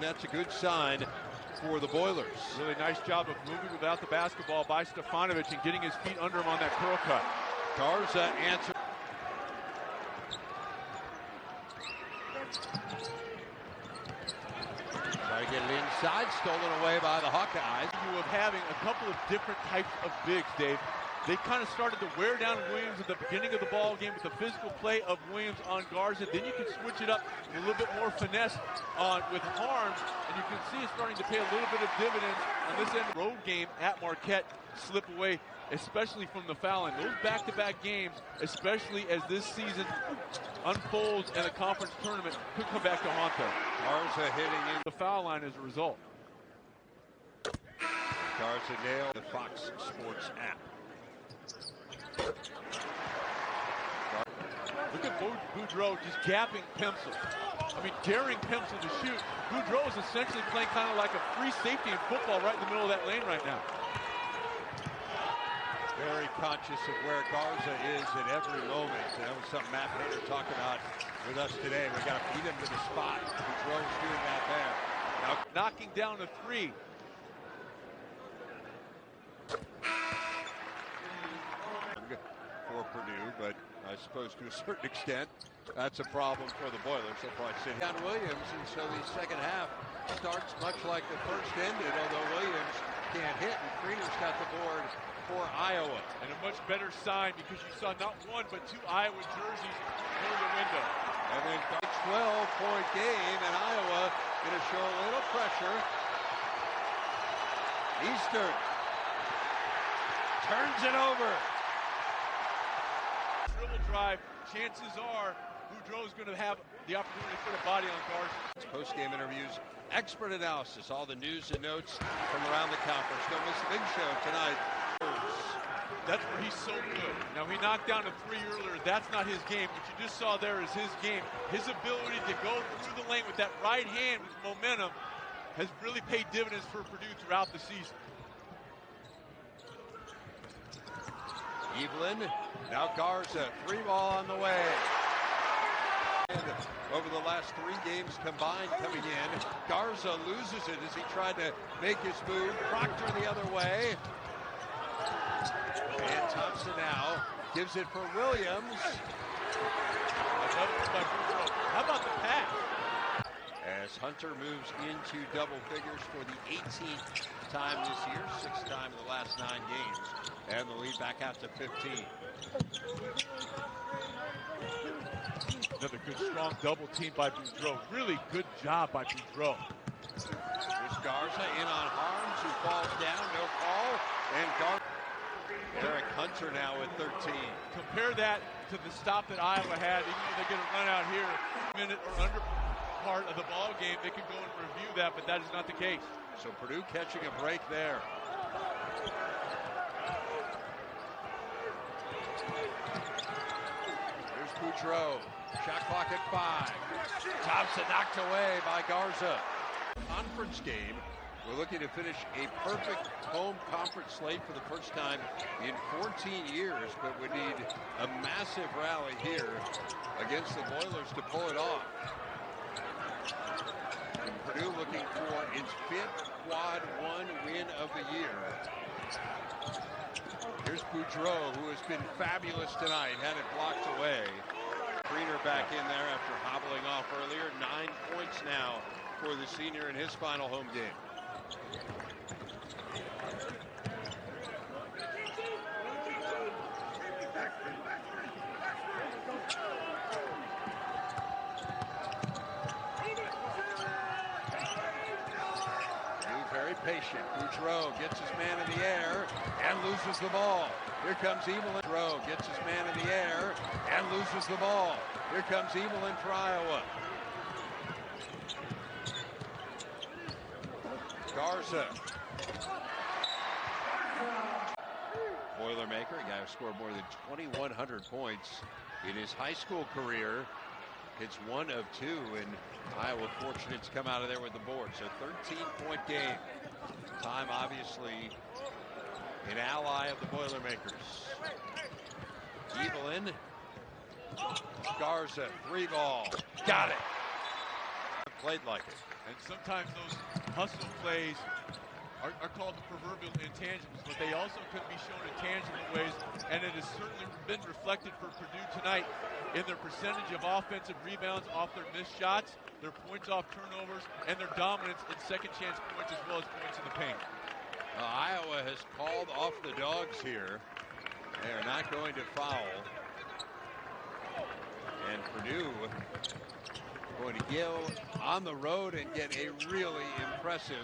that's a good sign for the Boilers. Really nice job of moving without the basketball by Stefanovic and getting his feet under him on that curl cut. Garza answers. Try to get it inside, stolen away by the Hawkeyes. Of having a couple of different types of bigs, Dave. They kind of started to wear down Williams at the beginning of the ball game with the physical play of Williams on Garza. Then you can switch it up with a little bit more finesse with Harms, and you can see it's starting to pay a little bit of dividends on this end. Road game at Marquette slip away, especially from the foul line. Those back-to-back games, especially as this season unfolds in a conference tournament, could come back to haunt them. Garza hitting in the foul line as a result. Garza nailed the Fox Sports app. Look at Boudreau just gapping Pimsel. I mean, daring Pimsel to shoot. Boudreau is essentially playing kind of like a free safety in football right in the middle of that lane right now. Very conscious of where Garza is at every moment. And that was something Matt Painter talked about with us today. We got to feed him to the spot. Boudreau's doing that there. Now knocking down a three. For Purdue, but I suppose to a certain extent that's a problem for the Boilers. They'll probably sit down Williams, and so the second half starts much like the first ended, although Williams can't hit, and Kriener's got the board for Iowa. And a much better sign because you saw not one but two Iowa jerseys near the window. And then 12-point game, and Iowa going to show a little pressure. Eastern turns it over. Drive, chances are Boudreau's going to have the opportunity to put a body on Garza. Post-game interviews, expert analysis, all the news and notes from around the conference. Don't miss the big show tonight. That's where he's so good. Now, he knocked down a three earlier. That's not his game. What you just saw there is his game. His ability to go through the lane with that right hand with momentum has really paid dividends for Purdue throughout the season. Evelyn, now Garza, three ball on the way. And over the last three games combined coming in, Garza loses it as he tried to make his move. Proctor the other way. And Thompson now gives it for Williams. How about the pass? As Hunter moves into double figures for the 18th time this year, 6th time in the last 9 games, and the lead back out to 15. Another good, strong double team by Boudreau. Really good job by Boudreau. There's Garza in on Harms, who falls down, no call, and Garza. Eric Hunter now at 13. Compare that to the stop that Iowa had. Even though they get a run out here, minute or under part of the ball game, they can go and review that, but that is not the case. So Purdue catching a break there. Here's Boudreau. Shot clock at 5. Thompson knocked away by Garza. Conference game. We're looking to finish a perfect home conference slate for the first time in 14 years, but we need a massive rally here against the Boilers to pull it off. And Purdue looking for its 5th quad 1 win of the year. Here's Boudreau, who has been fabulous tonight, had it blocked away. Kriener back in there after hobbling off earlier. 9 points now for the senior in his final home game. Very patient. Boudreau gets his man in the air and loses the ball. Here comes Evelyn. Boudreau gets his man in the air and loses the ball. Here comes Evelyn for Iowa. Garza. Boilermaker, a guy who scored more than 2,100 points in his high school career. It's 1 of 2, and Iowa fortunate to come out of there with the board. So 13-point game. Time, obviously, an ally of the Boilermakers. Evelyn. Garza, 3 ball. Got it. Played like it. And sometimes those hustle plays are called the proverbial intangibles, but they also can be shown in tangible ways, and it has certainly been reflected for Purdue tonight in their percentage of offensive rebounds off their missed shots, their points off turnovers, and their dominance in second chance points as well as points in the paint. Iowa has called off the dogs here. They are not going to foul. And Purdue going to give on the road and get a really impressive